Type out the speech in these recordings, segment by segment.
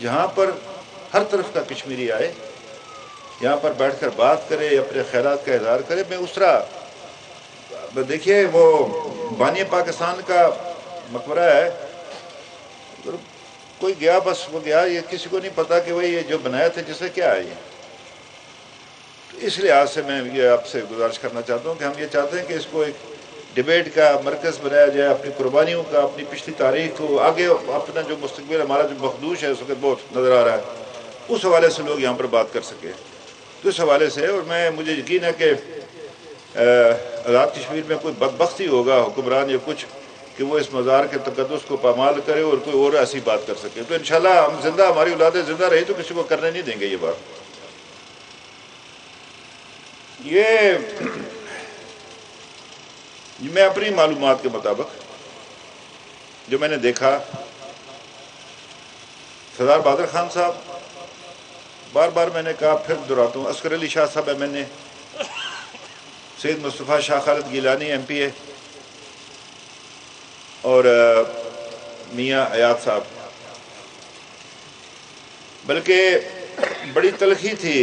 جہاں پر ہر طرف کا کشمیری آئے، یہاں پر بیٹھ کر بات کرے، اپنے خیالات کا اظہار کرے۔ میں اس طرح دیکھیے وہ بانی پاکستان کا مقبرہ ہے، کوئی گیا بس وہ گیا، یہ کسی کو نہیں پتا کہ وہ یہ جو بنایا تھا جسے کیا ہے یہ۔ اس لحاظ سے میں یہ آپ سے گزارش کرنا چاہتا ہوں کہ ہم یہ چاہتے ہیں کہ اس کو ایک ڈبیٹ کا مرکز بنایا جائے، اپنی قربانیوں کا، اپنی پچھلی تاریخ کو، آگے اپنا جو مستقبل ہمارا جو مخدوش ہے اس وقت بہت نظر آ رہا ہے، اس حوالے سے لوگ یہاں پر بات کر سکے۔ تو اس حوالے سے، اور مجھے یقین ہے کہ آزاد کشمیر میں کوئی بدبختی ہوگا حکمران یا کچھ کہ وہ اس مزار کے تقدس کو پامال کرے اور کوئی اور ایسی بات کر سکے، تو انشاءاللہ ہم زندہ، ہماری اولادیں زندہ رہی تو کسی کو کرنے نہیں دیں گے یہ بات۔ یہ میں اپنی معلومات کے مطابق جو میں نے دیکھا، سردار بہادر خان صاحب، بار بار میں نے کہا، پھر دہراتا ہوں، عسکر علی شاہ صاحب MNA، سید مصطفیٰ شاہ خالد گیلانی MPA، اور میاں ایاد صاحب، بلکہ بڑی تلخی تھی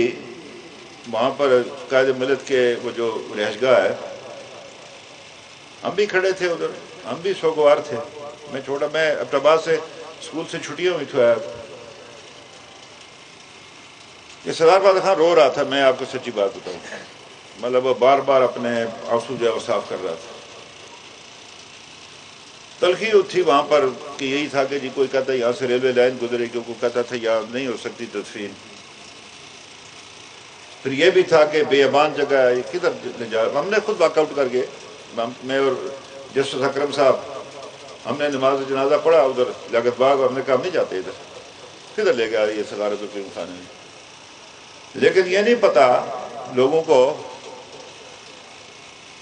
وہاں پر قائد ملت کے وہ جو رہائش گاہ ہے، ہم بھی کھڑے تھے ادھر، ہم بھی سوگوار تھے۔ میں اپنے آباد سے اسکول سے چھٹیوں ہوئی تھی آیا تھا، یہ سردار بہادر خان رو رہا تھا، میں آپ کو سچی بات بتاؤں، مطلب وہ بار بار اپنے آنسو جو ہے وہ صاف کر رہا تھا۔ تلخی تھی وہاں پر کہ یہی تھا کہ جی کوئی کہتا ہے یہاں سے ریلوے لائن گزرے گی، کوئی کہتا تھا یہاں نہیں ہو سکتی تدفین، پھر یہ بھی تھا کہ بے امان جگہ ہے، یہ کدھر لے جا۔ ہم نے خود واک آؤٹ کر کے، میں اور جسٹس اکرم صاحب، ہم نے نماز جنازہ پڑھا ادھر لیاقت باغ، ہم نے کہا ہم نہیں جاتے ادھر، کدھر لے گیا یہ صدارت الفلم خانے میں۔ لیکن یہ نہیں پتا لوگوں کو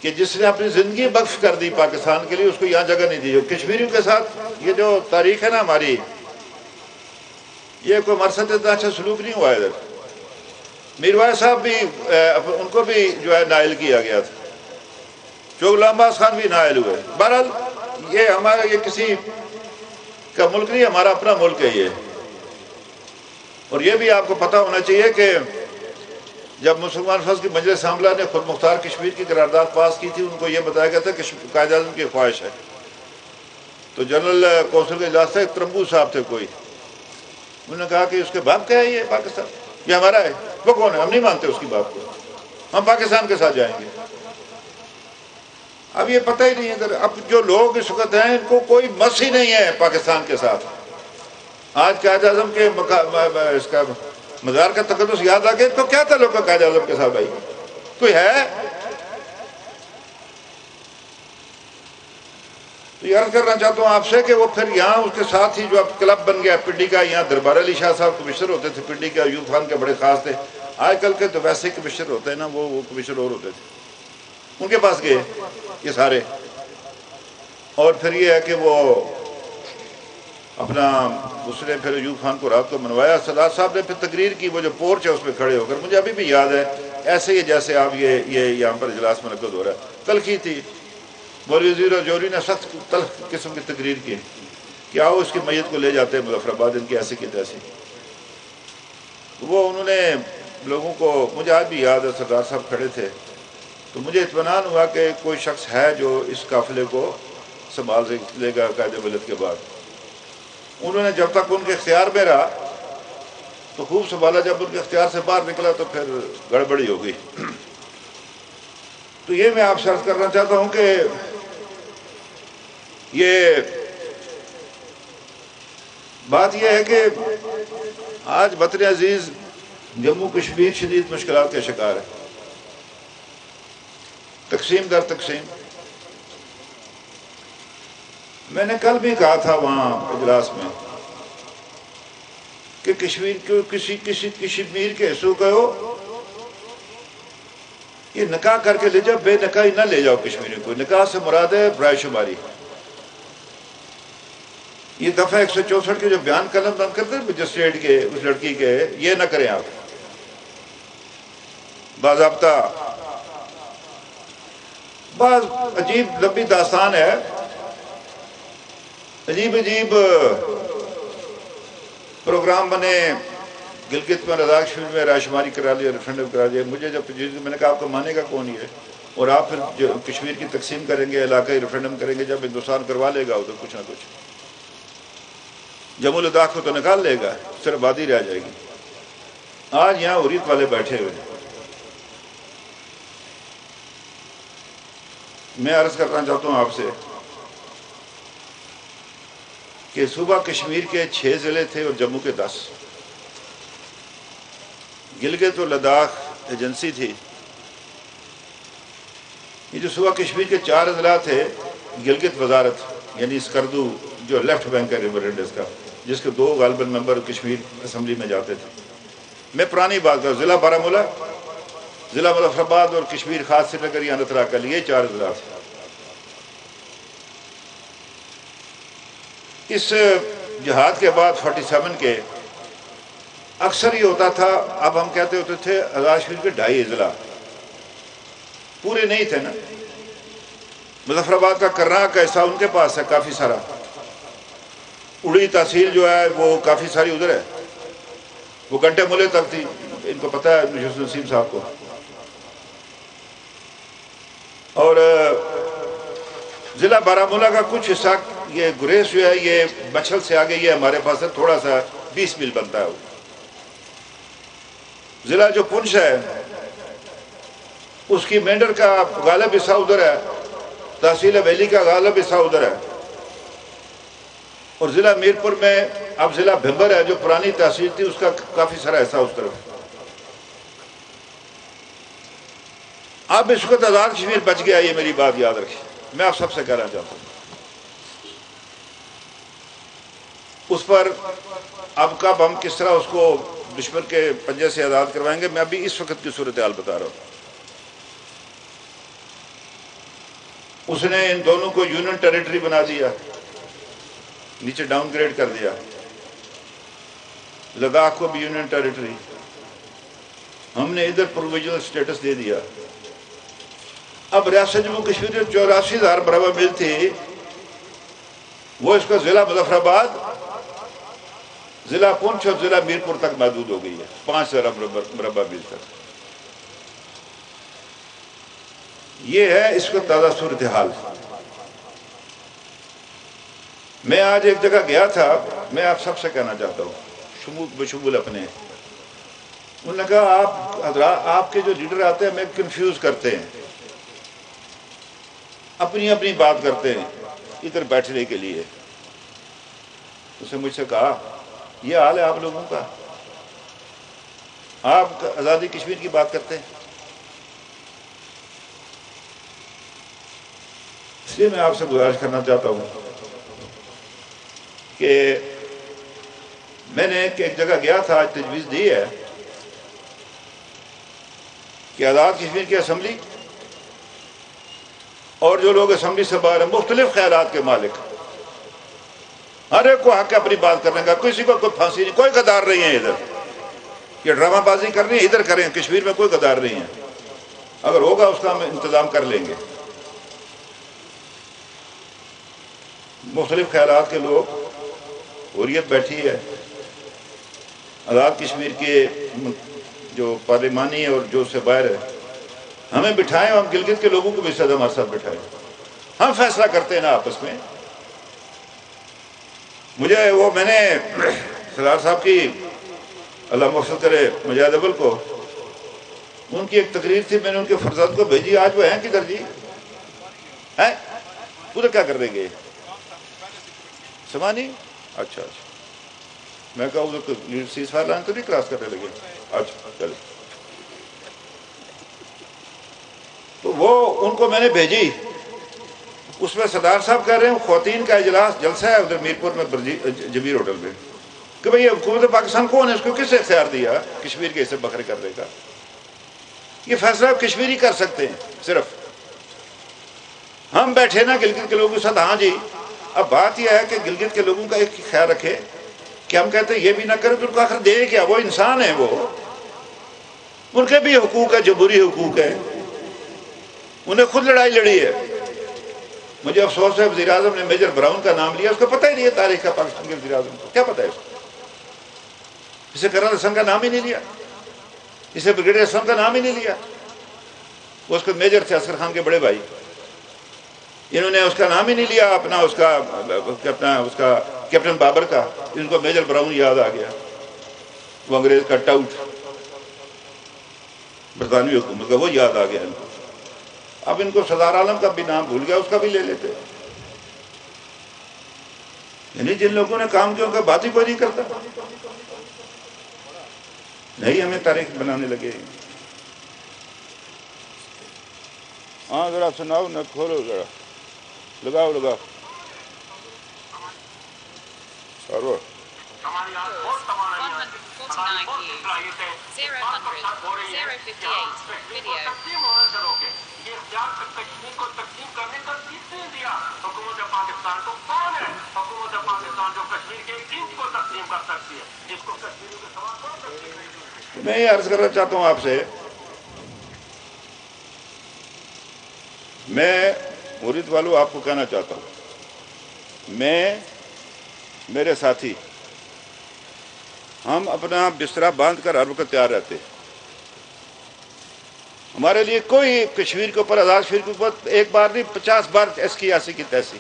کہ جس نے اپنی زندگی بخش کر دی پاکستان کے لیے، اس کو یہاں جگہ نہیں دی۔ کشمیریوں کے ساتھ یہ جو تاریخ ہے نا ہماری، یہ کوئی مرسد اتنا اچھا سلوک نہیں ہوا ادھر۔ میروائے صاحب بھی ان کو بھی جو ہے نائل کیا گیا تھا، غلام عباس خان بھی نائل ہوئے۔ بہرحال یہ ہمارا، یہ کسی کا ملک نہیں، ہمارا اپنا ملک ہے یہ۔ اور یہ بھی آپ کو پتہ ہونا چاہیے کہ جب مسلمان فضل کی مجلس عاملہ نے خود مختار کشمیر کی قرارداد پاس کی تھی، ان کو یہ بتایا گیا تھا کہ قائد اعظم کی خواہش ہے، تو جنرل کونسل کے اجلاس سے ترمبو صاحب تھے کوئی، انہوں نے کہا کہ اس کے باپ کیا ہے یہ پاکستان، یہ ہمارا ہے۔ وہ کون ہے؟ ہم نہیں مانتے اس کی بات کو، ہم پاکستان کے ساتھ جائیں گے۔ اب یہ پتہ ہی نہیں ہے، اب جو لوگ اس وقت ہیں ان کو کوئی مس ہی نہیں ہے پاکستان کے ساتھ۔ آج قائد اعظم کے اس کا مزار کا تقدس یاد آ گیا، تو کیا تعلق ہے قائد اعظم کے ساتھ بھائی؟ کوئی ہے؟ تو یہ عرض کرنا چاہتا ہوں آپ سے کہ وہ پھر یہاں اس کے ساتھ ہی جو اب کلب بن گیا پنڈی کا، یہاں دربار علی شاہ صاحب کمشنر ہوتے تھے پنڈی کے، ایوب خان کے بڑے خاص تھے۔ آج کل کے تو ویسے کمشنر ہوتے ہیں نا، وہ کمشنر اور ہوتے تھے، ان کے پاس گئے یہ سارے۔ اور پھر یہ ہے کہ وہ اپنا اس نے پھر ایوب خان کو رات کو منوایا، سردار صاحب نے پھر تقریر کی، وہ جو پورچ ہے اس پہ کھڑے ہو کر، مجھے ابھی بھی یاد ہے ایسے ہی جیسے آپ یہ یہاں پر اجلاس منعقد ہو رہا ہے۔ تلخی تھی، مولوی وزیر اور جوہری نے سخت تلخ قسم کی تقریر کی کہ آؤ اس کی میت کو لے جاتے ہیں مظفر آباد، ان کی ایسی کی تیسی۔ وہ انہوں نے لوگوں کو، مجھے آج بھی یاد ہے سردار صاحب کھڑے تھے، تو مجھے اطمینان ہوا کہ کوئی شخص ہے جو اس قافلے کو سنبھال لے گا قائد ملت کے بعد۔ انہوں نے جب تک ان کے اختیار میں رہا تو خوب سنبھالا، جب ان کے اختیار سے باہر نکلا تو پھر گڑبڑی ہو گئی۔ تو یہ میں آپ سے عرض کرنا چاہتا ہوں کہ یہ بات یہ ہے کہ آج وطن عزیز جموں کشمیر شدید مشکلات کے شکار ہے، تقسیم در تقسیم۔ میں نے کل بھی کہا تھا وہاں اجلاس میں کہ کشمیر کو کسی کشمیر کے حصوں کا ہو، یہ نکاح کر کے لے جاؤ، بے نکاحی نہ لے جاؤ کشمیری کو۔ نکاح سے مراد ہے برائے شماری۔ یہ دفعہ 164 کے جو بیان قلم بند کرتے ہیں مجسٹریٹ کے اس لڑکی کے، یہ نہ کریں آپ۔ باضابطہ بعض عجیب لمبی داستان ہے، عجیب پروگرام بنے گلگت میں لداخ کشمیر میں رائے شماری کرا لیا، ریفرینڈم کرا لیا. مجھے جب میں نے کہا آپ کو مانے گا کون ہے، اور آپ پھر جو کشمیر کی تقسیم کریں گے، علاقائی ریفرینڈم کریں گے، جب ہندوستان کروا لے گا ادھر کچھ نہ کچھ، جموں لداخ کو تو نکال لے گا، صرف آبادی رہ جائے گی. آج یہاں حریت والے بیٹھے ہوئے. میں عرض کرنا چاہتا ہوں آپ سے کہ صوبہ کشمیر کے 6 ضلع تھے اور جموں کے 10. گلگت اور لداخ ایجنسی تھی. یہ جو صوبہ کشمیر کے 4 اضلاع تھے، گلگت وزارت یعنی اسکردو جو لیفٹ بینک ہے ریور انڈس کا، جس کے 2 غالباً ممبر کشمیر اسمبلی میں جاتے تھے. میں پرانی بات کر، ضلع بارہمولہ، ضلع مظفر آباد اور کشمیر خاص سری نگر یا اننت ناگ، یہ 4 اضلاع تھے. اس جہاد کے بعد 47 کے اکثر یہ ہوتا تھا، اب ہم کہتے ہوتے تھے آزاد کشمیر کے 2.5 اضلاع، پورے نہیں تھے نا. مظفر آباد کا کرناک کا حصہ ان کے پاس ہے کافی سارا. اڑی تحصیل جو ہے وہ کافی ساری ادھر ہے، وہ گھنٹے ملے تک تھی، ان کو پتہ ہے مجھے نسیم صاحب کو. اور ضلع بارہمولہ کا کچھ حصہ، یہ گریز جو ہے یہ بچھل سے آگے، یہ ہمارے پاس ہے تھوڑا سا 20 میل بنتا ہے وہ. ضلع جو پنچ ہے اس کی مینڈر کا غالب حصہ ادھر ہے، تحصیل ویلی کا غالب حصہ ادھر ہے. اور ضلع میرپور میں اب ضلع بھمبر ہے جو پرانی تحصیل تھی، اس کا کافی سارا حصہ اس طرف. اب اس وقت آزاد کشمیر بچ گیا، یہ میری بات یاد رکھیں. میں آپ سب سے کہنا چاہتا ہوں اس پر اب کب ہم کس طرح اس کو دشمن کے پنجے سے آزاد کروائیں گے. میں ابھی اس وقت کی صورتحال بتا رہا ہوں. اس نے ان دونوں کو یونین ٹیریٹری بنا دیا، نیچے ڈاؤن گریڈ کر دیا. لداخ کو بھی یونین ٹیریٹری، ہم نے ادھر پروویژنل سٹیٹس دے دیا. اب ریاست جموں کشمیر جو 84,000 مربع میل تھی، وہ اس کا ضلع مظفر آباد، ضلع پونچھ اور ضلع میرپور تک محدود ہو گئی ہے، 5,000 مربع میل تک. یہ ہے اس کو تازہ صورتحال. میں آج ایک جگہ گیا تھا، میں آپ سب سے کہنا چاہتا ہوں بشمول اپنے، انہوں نے کہا آپ کے جو لیڈر آتے ہیں ہمیں کنفیوز کرتے ہیں، اپنی اپنی بات کرتے ہیں ادھر بیٹھنے کے لیے. اس نے مجھ سے کہا یہ حال ہے آپ لوگوں کا، آپ آزادی کشمیر کی بات کرتے ہیں. اس لیے میں آپ سے گزارش کرنا چاہتا ہوں کہ میں نے ایک جگہ گیا تھا، تجویز دی ہے کہ آزاد کشمیر کی اسمبلی اور جو لوگ اسمبلی سے باہر ہیں، مختلف خیالات کے مالک، ہر ایک کو حق ہے اپنی بات کرنے کا، کسی کو کوئی پھانسی نہیں، کوئی غدار نہیں ہے ادھر. یہ ڈرامہ بازی کرنی ہے ادھر کریں، کشمیر میں کوئی غدار نہیں ہے. اگر ہوگا اس کا ہم انتظام کر لیں گے. مختلف خیالات کے لوگ، حریت بیٹھی ہے، آزاد کشمیر کے جو پارلیمانی اور جو سے باہر ہے، ہمیں بٹھائیں، ہم گلگت کے لوگوں کو بھی ساتھ ہمارے ساتھ بٹھائیں، ہم فیصلہ کرتے ہیں نا آپس میں. مجھے وہ میں نے سردار صاحب کی اللہ مغفرت کرے مجاہد ابل کو، ان کی ایک تقریر تھی، میں نے ان کے فرزند کو بھیجی. آج وہ ہیں کدھر جی؟ ہیں ادھر کیا کر رہے گے؟ سمانی؟ اچھا. میں کہا ادھر سیز فائر لائن تو نہیں کراس کرنے لگے؟ اچھا چلے. تو وہ ان کو میں نے بھیجی. اس میں سردار صاحب کہہ رہے ہیں خواتین کا اجلاس جلسہ ہے ادھر میرپور میں جبیر ہوٹل میں، کہ بھئی حکومت پاکستان کون ہے، اس کو کس نے اختیار دیا کشمیر کے حصے بکھرے کرنے کا؟ یہ فیصلہ کشمیری کر سکتے ہیں صرف. ہم بیٹھے نا گلگت کے لوگوں کے ساتھ. ہاں جی، اب بات یہ ہے کہ گلگت کے لوگوں کا ایک خیال رکھے کہ ہم کہتے ہیں یہ بھی نہ کریں تو ان کو آخر دے کیا؟ وہ انسان ہیں، وہ ان کے بھی حقوق ہے، جمہوری حقوق ہے، انہیں خود لڑائی لڑی ہے. مجھے افسوس ہے وزیر اعظم نے میجر براؤن کا نام لیا، اس کو پتہ ہی نہیں ہے تاریخ کا پاکستان کے وزیر اعظم کو، کیا پتہ ہے اس کو؟ اسے کرنل اسلم کا نام ہی نہیں لیا, اسے بریگیڈیئر اسلم کا نام ہی نہیں لیا. وہ اس کے میجر تھے اصغر خان کے بڑے بھائی, انہوں نے اس کا نام ہی نہیں لیا اپنا اس کا کیپٹن بابر کا. ان کو میجر براؤن یاد آ گیا, وہ انگریز کا ٹاؤٹ برطانوی حکومت کا, وہ یاد آ گیا ان کو. اب ان کو سردار عالم کا بھی نام بھول گیا, اس کا بھی لے لیتے. یعنی جن لوگوں نے کام کیا ان کا بات ہی کوئی نہیں کرتا. نہیں ہمیں تاریخ بنانے لگے. ہاں ذرا سناؤ نہ, کھولو ذرا, لگاؤ لگاؤ. اور میں یہ عرض کرنا چاہتا ہوں آپ سے, میں مرید والوں آپ کو کہنا چاہتا ہوں, میں میرے ساتھی ہم اپنا بستر باندھ کر ہر وقت تیار رہتے. ہمارے لیے کوئی کشمیر کے اوپر, آزاد کشمیر کے اوپر ایک بار نہیں 50 بار ایس کی ایسی کی تیسی.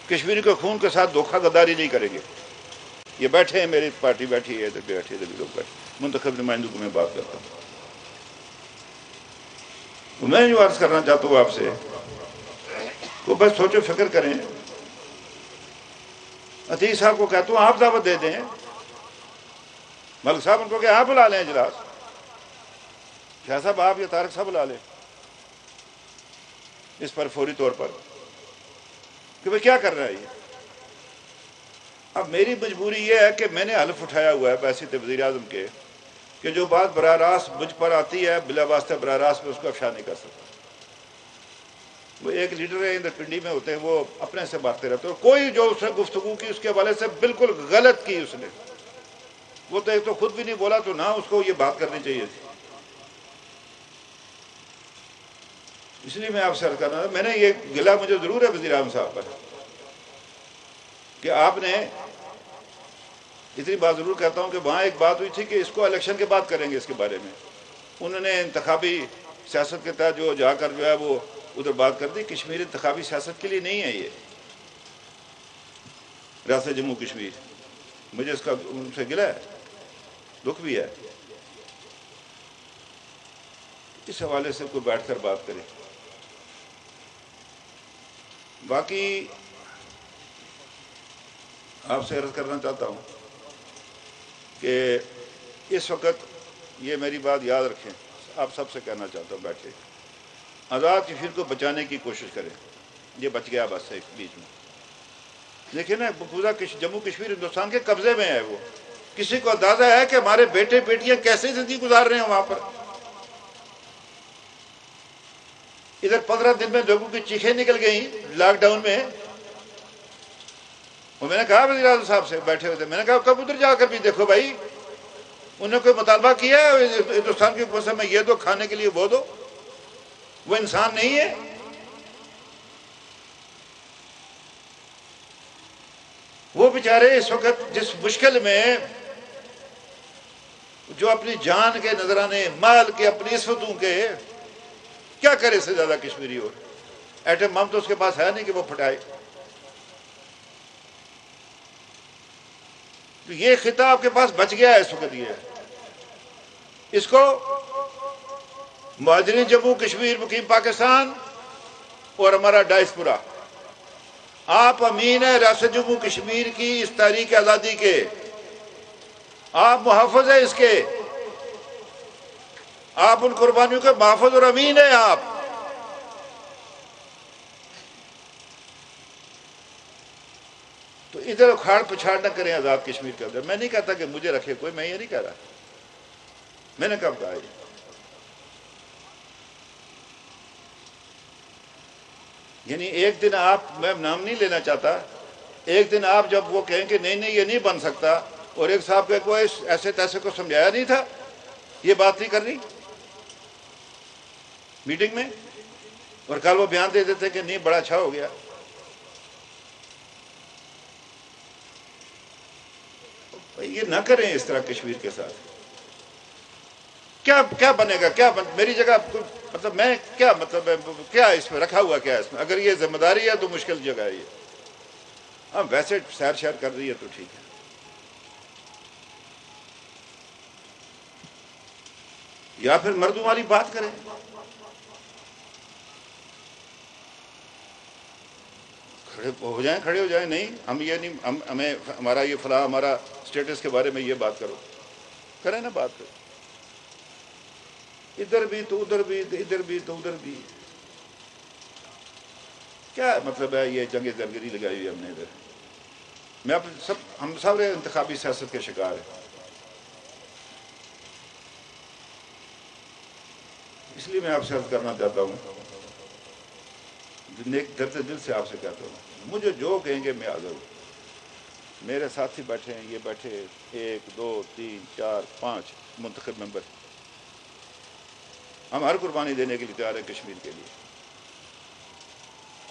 کشمیر کے خون کے ساتھ دھوکہ غداری نہیں کریں گے. یہ بیٹھے ہیں, میری پارٹی بیٹھی ہے, ادھر بیٹھے ادھر لوگ بیٹھے, منتخب نمائندوں کو میں بات کرتا ہوں. میں جو عرض کرنا چاہتا ہوں آپ سے, وہ بس سوچو فکر کریں. عتیق صاحب کو کہتا ہوں آپ دعوت دے دیں, ملک صاحب ان کو کہ آپ بلا لیں اجلاس, شاہ صاحب آپ یا طارق صاحب بلا لیں اس پر فوری طور پر, کہ وہ کیا کر رہا ہے یہ. اب میری مجبوری یہ ہے کہ میں نے حلف اٹھایا ہوا ہے بحیثیت وزیر اعظم کے, کہ جو بات براہ راست مجھ پر آتی ہے بلا واسطہ براہ راست میں اس کو افشا نہیں کر سکتا. وہ ایک لیڈر ہے ادھر پنڈی میں ہوتے ہیں, وہ اپنے سے باتیں رہتے ہیں, کوئی جو اس نے گفتگو کی اس کے حوالے سے بالکل غلط کی اس نے. وہ تو ایک تو خود بھی نہیں بولا, تو نہ اس کو یہ بات کرنی چاہیے تھی. اس لیے میں آپ سے عرض کر رہا ہوں, میں نے یہ گلہ مجھے ضرور ہے وزیر اعظم صاحب پر, کہ آپ نے اتنی بات ضرور کہتا ہوں کہ وہاں ایک بات ہوئی تھی کہ اس کو الیکشن کے بعد کریں گے اس کے بارے میں. انہوں نے انتخابی سیاست کے تحت جو جا کر جو ہے وہ ادھر بات کر دی. کشمیر انتخابی سیاست کے لیے نہیں ہے, یہ ریاست جموں کشمیر. مجھے اس کا ان سے گلہ ہے, دکھ بھی ہے. اس حوالے سے کوئی بیٹھ کر بات کرے. باقی آپ سے عرض کرنا چاہتا ہوں کہ اس وقت یہ میری بات یاد رکھیں, آپ سب سے کہنا چاہتا ہوں, بیٹھے آزاد کشمیر کو بچانے کی کوشش کریں. یہ بچ گیا بس ایک بیچ میں. دیکھیں نا, پورا جموں کشمیر ہندوستان کے قبضے میں ہے. وہ کسی کو اندازہ ہے کہ ہمارے بیٹے بیٹیاں کیسے زندگی گزار رہے ہیں وہاں پر. ادھر 15 دن میں لوگوں کی چیخیں نکل گئیں لاک ڈاؤن میں. وہ میں نے کہا وزیر اعظم صاحب سے بیٹھے ہوئے تھے, میں نے کہا کب ادھر جا کر بھی دیکھو بھائی, انہوں نے کوئی مطالبہ کیا ہے ہندوستان کی حکومت سے, میں یہ دو کھانے کے لیے وہ دو. وہ انسان نہیں ہے. وہ بیچارے اس وقت جس مشکل میں, جو اپنی جان کے نذرانے, مال کے, اپنی عصمتوں کے, کیا کرے اس سے زیادہ کشمیری. اور ایٹم بم تو اس کے پاس ہے نہیں کہ وہ پھٹائے. تو یہ خطہ آپ کے پاس بچ گیا ہے اس وقت. یہ اس کو مہاجرین جموں کشمیر مقیم پاکستان اور ہمارا ڈائسپورا, آپ امین ہیں ریاست جموں کشمیر کی اس تحریک آزادی کے, آپ محافظ ہیں اس کے, آپ ان قربانیوں کے محافظ اور امین ہیں. آپ تو ادھر اکھاڑ پچھاڑ نہ کریں آزاد کشمیر کے اندر. میں نہیں کہتا کہ مجھے رکھے کوئی, میں یہ نہیں کہہ رہا. میں نے کب کہا یہ؟ یعنی ایک دن آپ, میں نام نہیں لینا چاہتا, ایک دن آپ جب وہ کہیں کہ نہیں یہ نہیں بن سکتا, اور ایک صاحب کہ کوئی ایسے تیسے کو سمجھایا نہیں تھا, یہ بات نہیں کرنی میٹنگ میں, اور کل وہ بیان دے دیتے کہ نہیں بڑا اچھا ہو گیا. یہ نہ کریں اس طرح کشمیر کے ساتھ. کیا بنے گا؟ میری جگہ مطلب میں کیا مطلب کیا اس میں رکھا ہوا کیا اس میں؟ اگر یہ ذمہ داری ہے تو مشکل جگہ ہے یہ. ہاں ویسے سیر شہر کر رہی ہے تو ٹھیک ہے. یا پھر مردوں والی بات کریں. کھڑے ہو جائیں. نہیں ہم یہ نہیں ہمیں ہمارا یہ فلاں ہمارا اسٹیٹس کے بارے میں یہ بات کرو. کریں نا بات کرو. ادھر بھی تو ادھر بھی، ادھر بھی تو ادھر بھی. کیا مطلب ہے یہ جنگ درگیری لگائی ہوئی ہم نے ادھر؟ ہم سب انتخابی سیاست کے شکار ہیں. اس لیے میں آپ سے عرض کرنا چاہتا ہوں، نیک درد دل سے آپ سے کہتا ہوں، مجھے جو کہیں گے میں حاضر ہوں. میرے ساتھی بیٹھے ہیں، یہ بیٹھے 1 2 3 4 5 منتخب ممبر. ہم ہر قربانی دینے کے لیے تیار ہیں کشمیر کے لیے.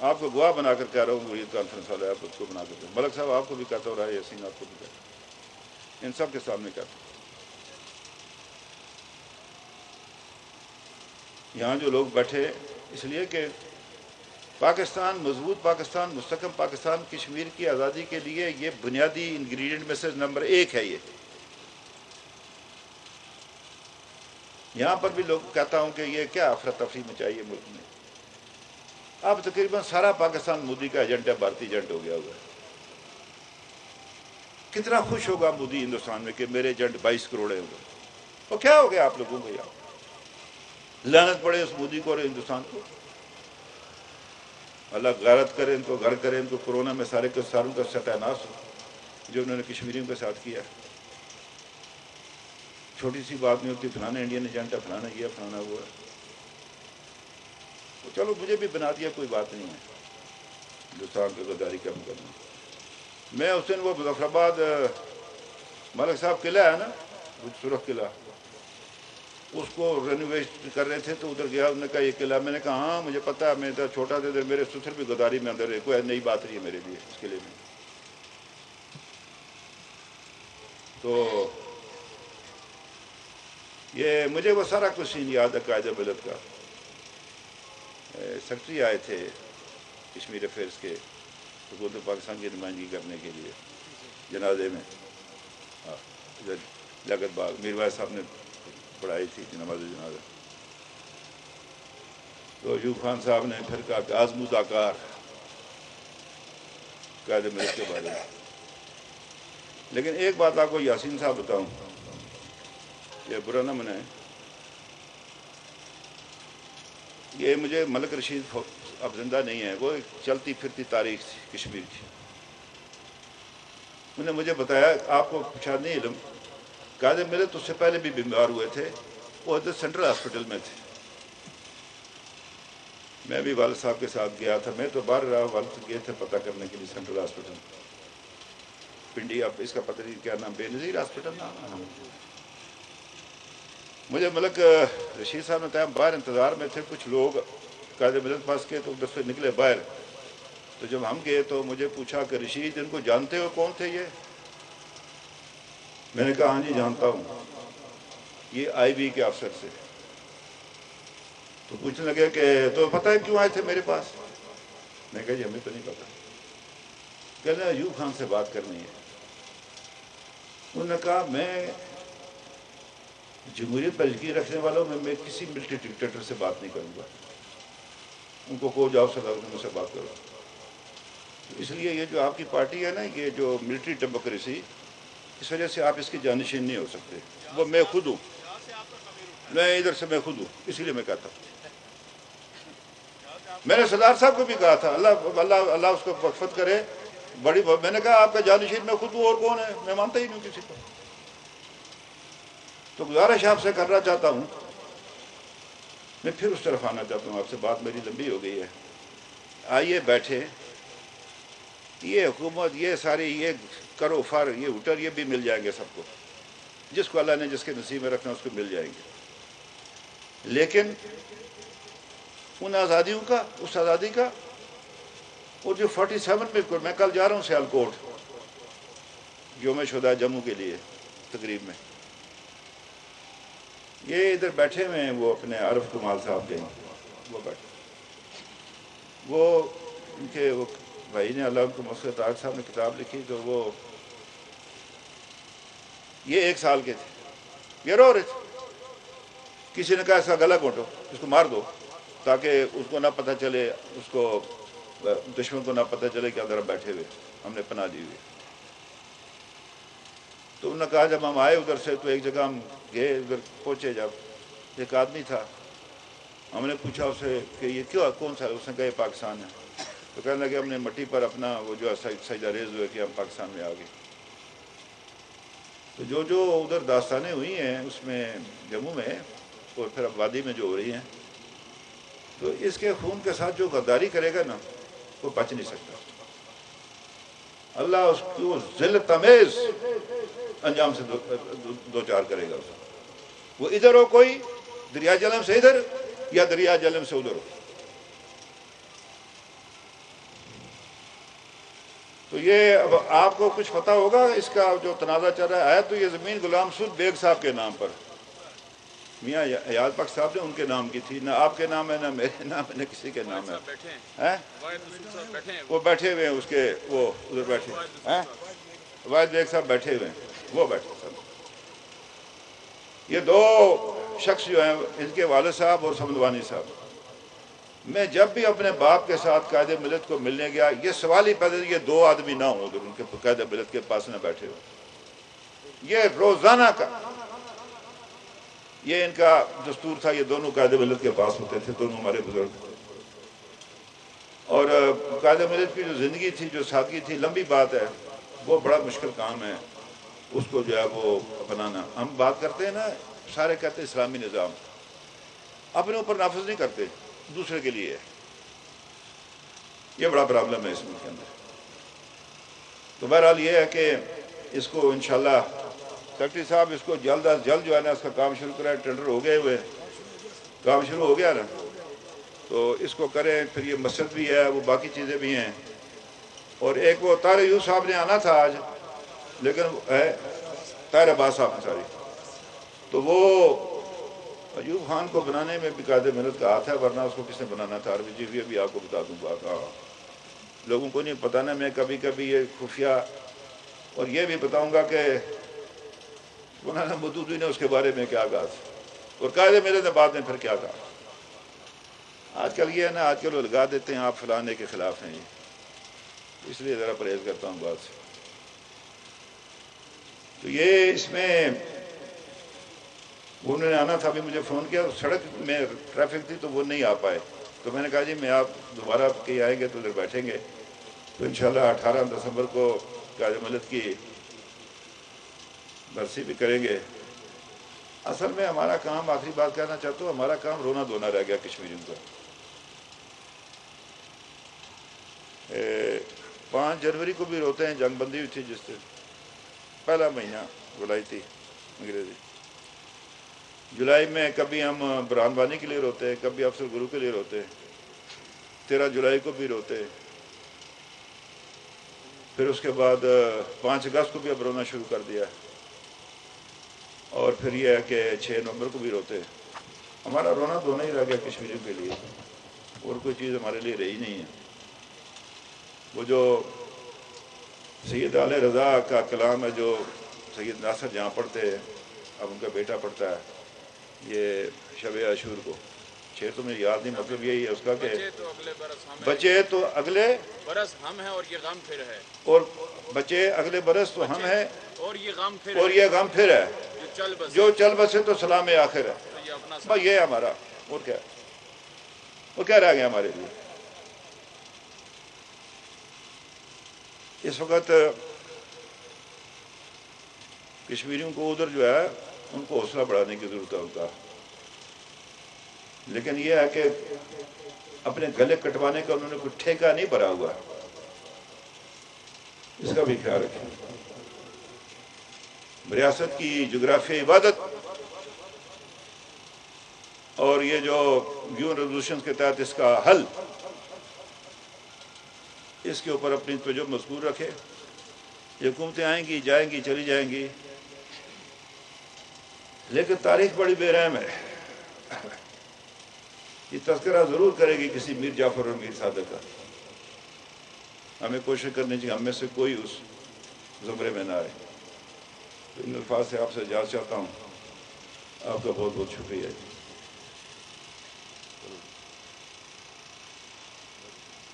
آپ کو گواہ بنا کر کہہ رہا ہوں، یہ کانفرنس والا ہے، آپ اس کو بنا کر. ملک صاحب آپ کو بھی کہتا ہوں، رائے یاسین آپ کو بھی کہتا ہوں، ان سب کے سامنے کہتا ہوں. یہاں جو لوگ بیٹھے اس لیے کہ پاکستان، مضبوط پاکستان، مستحکم پاکستان، کشمیر کی آزادی کے لیے یہ بنیادی انگریڈینٹ میں سے نمبر 1 ہے. یہ یہاں پر بھی لوگ کہتا ہوں کہ یہ کیا افراتفری مچائی ہے ملک میں. اب تقریباً سارا پاکستان مودی کا ایجنٹ ہے، بھارتی ایجنٹ ہو گیا ہوا ہے. کتنا خوش ہوگا مودی ہندوستان میں کہ میرے ایجنٹ 22 کروڑ ہوگا. اور کیا ہو گیا آپ لوگوں کو؟ یہاں لعنت پڑے اس مودی کو اور ہندوستان کو. اللہ غارت کرے ان کو، گھر کرے ان کو. کورونا میں ساروں کا ستیہ ناش ہو جو انہوں نے کشمیریوں کے ساتھ کیا. چھوٹی سی بات نہیں ہوتی، فلانا انڈین ایجنٹ ہے، فلانا یہ فلانا وہ ہے. تو چلو مجھے بھی بنا دیا، کوئی بات نہیں ہے. ہندوستان کی غداری کم کرنا. میں اس دن وہ مظفر آباد ملک صاحب قلعہ ہے نا، سرخ قلعہ، اس کو رینوویٹ کر رہے تھے تو ادھر گیا. انہوں نے کہا یہ قلعہ. میں نے کہا ہاں مجھے پتا ہے، میں ادھر چھوٹا تھا، ادھر میرے سسر بھی غداری میں اندر ہے. کوئی نئی بات نہیں ہے میرے لیے اس قلعے میں. تو یہ مجھے وہ سارا کچھ سین یاد ہے. قائد ملت کا سیکرٹری آئے تھے کشمیر افیئرس کے، حکومت پاکستان کی نمائندگی کرنے کے لیے جنازے میں. لیاقت باغ میر وائز صاحب نے پڑھائی تھی نماز جنازہ. تو ایوب خان صاحب نے پھر کہا کہ آزمودہ کار قائد ملت کے بارے میں. لیکن ایک بات آپ کو یاسین صاحب بتاؤں، یہ برا نہ منائیں، یہ مجھے ملک رشید اب زندہ نہیں ہے، وہ ایک چلتی پھرتی تاریخ تھی کشمیر کی. انہوں نے مجھے بتایا، آپ کو شاید نہیں علم، قائد ملت اس سے پہلے بھی بیمار ہوئے تھے، وہ ادھر سینٹرل ہاسپٹل میں تھے. میں بھی والد صاحب کے ساتھ گیا تھا. میں تو باہر رہا، والد گئے تھے پتہ کرنے کے لیے سینٹرل ہاسپٹل پنڈی. اب اس کا پتہ نہیں کیا نام، بے نظیر ہاسپٹل نام. مجھے ملک رشید صاحب نے بتایا، باہر انتظار میں تھے کچھ لوگ قائد ملت پاس کے، تو ادھر سے نکلے باہر. تو جب ہم گئے تو مجھے پوچھا کہ رشید ان کو جانتے ہو، کون تھے یہ؟ میں نے کہا ہاں جی جانتا ہوں، یہ آئی بی کے افسر سے. تو پوچھنے لگے کہ تو پتہ ہے کیوں آئے تھے میرے پاس؟ میں نے کہا جی ہمیں تو نہیں پتا. کہنے ایوب خان سے بات کرنی ہے. انہوں نے کہا میں جمہوریت پر یقین رکھنے والوں میں کسی ملٹری ڈکٹیٹر سے بات نہیں کروں گا. ان کو کہو جاؤ صدر اعظم سے بات کرو. اس لیے یہ جو آپ کی پارٹی ہے نا، یہ جو ملٹری ڈیموکریسی، اس وجہ سے آپ اس کی جانشین نہیں ہو سکتے. وہ میں خود ہوں، میں ادھر سے میں خود ہوں، اسی لیے میں کہتا ہوں. میں نے سردار صاحب کو بھی کہا تھا، اللہ اس کو مغفرت کرے، بڑی میں نے کہا آپ کا جانشین میں خود ہوں، اور کون ہے؟ میں مانتا ہی نہیں کسی کو. تو گزارش آپ سے کرنا چاہتا ہوں، میں پھر اس طرف آنا چاہتا ہوں. آپ سے بات میری لمبی ہو گئی ہے. آئیے بیٹھے، یہ حکومت، یہ ساری، یہ کرو فر، یہ ہوٹر، یہ بھی مل جائیں گے سب کو. جس کو اللہ نے جس کے نصیب میں رکھنا اس کو مل جائیں گے. لیکن ان آزادیوں کا، اس آزادی کا، اور جو 47 میں، میں کل جا رہا ہوں سیالکوٹ، یوم شہداء جموں کے لیے تقریب میں. یہ ادھر بیٹھے ہوئے ہیں وہ اپنے عارف کمال صاحب کے وہ بیٹھے وہ ان کے وہ بھائی نے اللہ ان کو مسعود طاہر صاحب نے کتاب لکھی تو وہ یہ 1 سال کے تھے یہ رو رہے تھے. کسی نے کہا اس کا گلا گھونٹو اس کو مار دو تاکہ اس کو نہ پتہ چلے اس کو دشمن کو نہ پتہ چلے کہ اندر بیٹھے ہوئے ہم نے پناہ دی ہوئی. تو انہوں نے کہا جب ہم آئے ادھر سے تو ایک جگہ ہم گئے ادھر پہنچے جب ایک آدمی تھا ہم نے پوچھا اسے کہ یہ کیوں کون سا ہے اس نے کہا یہ پاکستان ہے. تو کہنے لگے ہم نے مٹی پر اپنا وہ جو سجدہ ریز ہوئے کہ ہم پاکستان میں آ گئے. تو جو ادھر داستانیں ہوئی ہیں اس میں جموں میں اور پھر اب وادی میں جو ہو رہی ہیں تو اس کے خون کے ساتھ جو غداری کرے گا نا وہ بچ نہیں سکتا. اللہ اس کو ذلت آمیز انجام سے دو چار کرے گا. وہ ادھر ہو کوئی دریا جہلم سے ادھر یا دریا جہلم سے ادھر ہو. تو یہ اب آپ کو کچھ پتہ ہوگا اس کا جو تنازع چل رہا ہے تو یہ زمین غلام سود بیگ صاحب کے نام پر میاں حیات بخش صاحب نے ان کے نام کی تھی. نہ آپ کے نام ہے نہ میرے نام ہے نہ کسی کے نام ہے. وہ بیٹھے ہوئے ہیں اس کے وہ ادھر بیٹھے ہیں واحد بیگ صاحب بیٹھے ہوئے ہیں وہ بیٹھے صاحب. یہ 2 شخص جو ہیں ان کے والد صاحب اور سمدوانی صاحب. میں جب بھی اپنے باپ کے ساتھ قائد ملت کو ملنے گیا یہ سوال ہی پیدا یہ 2 آدمی نہ ہوں ادھر ان کے قائد ملت کے پاس نہ بیٹھے ہو. یہ روزانہ کا یہ ان کا دستور تھا. یہ دونوں قائد ملت کے پاس ہوتے تھے دونوں ہمارے بزرگ. اور قائد ملت کی جو زندگی تھی جو سادگی تھی لمبی بات ہے وہ بڑا مشکل کام ہے اس کو جو ہے وہ اپنانا. ہم بات کرتے ہیں نا سارے کہتے ہیں اسلامی نظام اپنے اوپر نافذ نہیں کرتے دوسرے کے لیے. یہ بڑا پرابلم ہے اس ملک کے اندر. تو بہرحال یہ ہے کہ اس کو انشاءاللہ سیکرٹری صاحب اس کو جلد از جلد جو ہے نا اس کا کام شروع کریں. ٹینڈر ہو گئے ہوئے کام شروع ہو گیا نا تو اس کو کریں. پھر یہ مسجد بھی ہے وہ باقی چیزیں بھی ہیں. اور ایک وہ طاہر ایوب صاحب نے آنا تھا آج لیکن ہے طاہر عباس صاحب ساری. تو وہ ایوب خان کو بنانے میں بھی قائد ملت کا ہاتھ ہے ورنہ اس کو کس نے بنانا تھا. عربی جی بھی آپ کو بتا دوں بات. لوگوں کو نہیں پتہ نا میں کبھی کبھی یہ خفیہ اور یہ بھی بتاؤں گا کہ مولانا مودودی نے اس کے بارے میں کیا کہا اور قائد ملت نے بعد میں پھر کیا کہا. آج کل یہ ہے نا آج کل وہ لگا دیتے ہیں آپ فلانے کے خلاف ہیں اس لیے ذرا پرہیز کرتا ہوں بات سے. تو یہ اس میں انہوں نے آنا تھا ابھی مجھے فون کیا سڑک میں ٹریفک تھی تو وہ نہیں آ پائے. تو میں نے کہا جی میں آپ دوبارہ کہیں آئیں گے تو ادھر بیٹھیں گے تو انشاءاللہ 18 دسمبر کو قائد ملت کی برسی بھی کریں گے. اصل میں ہمارا کام آخری بات کہنا چاہتا ہوں ہمارا کام رونا دھونا رہ گیا کشمیریوں کا. 5 جنوری کو بھی روتے ہیں جنگ بندی ہوئی تھی جس سے پہلا مہینہ جولائی تھی انگریزی. جولائی میں کبھی ہم برہان بانی کے لیے روتے ہیں کبھی افسر گرو کے لیے روتے ہیں. 13 جولائی کو بھی روتے ہیں. پھر اس کے بعد 5 اگست کو بھی اب رونا شروع کر دیا اور پھر یہ ہے کہ 6 نومبر کو بھی روتے ہیں. ہمارا رونا دھونا ہی رہ گیا کشمیریوں کے لیے اور کوئی چیز ہمارے لیے رہی نہیں ہے. وہ جو سید آل رضا کا کلام ہے جو سید ناصر جہاں پڑھتے ہیں اب ان کا بیٹا پڑھتا ہے یہ شب عاشور کو. شعر تو مجھے یاد نہیں مطلب یہی ہے اس کا کہ بچے تو اگلے برس ہم ہیں اور یہ غم پھر ہے اور بچے اگلے برس تو ہم ہیں اور یہ غم پھر اور یہ غم پھر ہے جو چل بسے تو سلام آخر ہے. بس یہ ہے ہمارا اور کیا وہ کیا رہ گیا ہمارے لیے. اس وقت کشمیریوں کو ادھر جو ہے ان کو حوصلہ بڑھانے کی ضرورت ہے ان کا. لیکن یہ ہے کہ اپنے گلے کٹوانے کا انہوں نے کوئی ٹھیکہ نہیں بھرا ہوا اس کا بھی خیال رکھیں. ریاست کی جغرافیائی عبادت اور یہ جو یون ریزولوشن کے تحت اس کا حل اس کے اوپر اپنی توجہ مذکور رکھے. یہ حکومتیں آئیں گی جائیں گی چلی جائیں گی، لیکن تاریخ بڑی بے رحم ہے. یہ تذکرہ ضرور کرے گی کسی میر جعفر اور میر صادق کا. ہمیں کوشش کرنی چاہیے ہم میں سے کوئی اس زمرے میں نہ آئے. ان الفاظ سے آپ سے اجازت چاہتا ہوں. آپ کا بہت بہت شکریہ.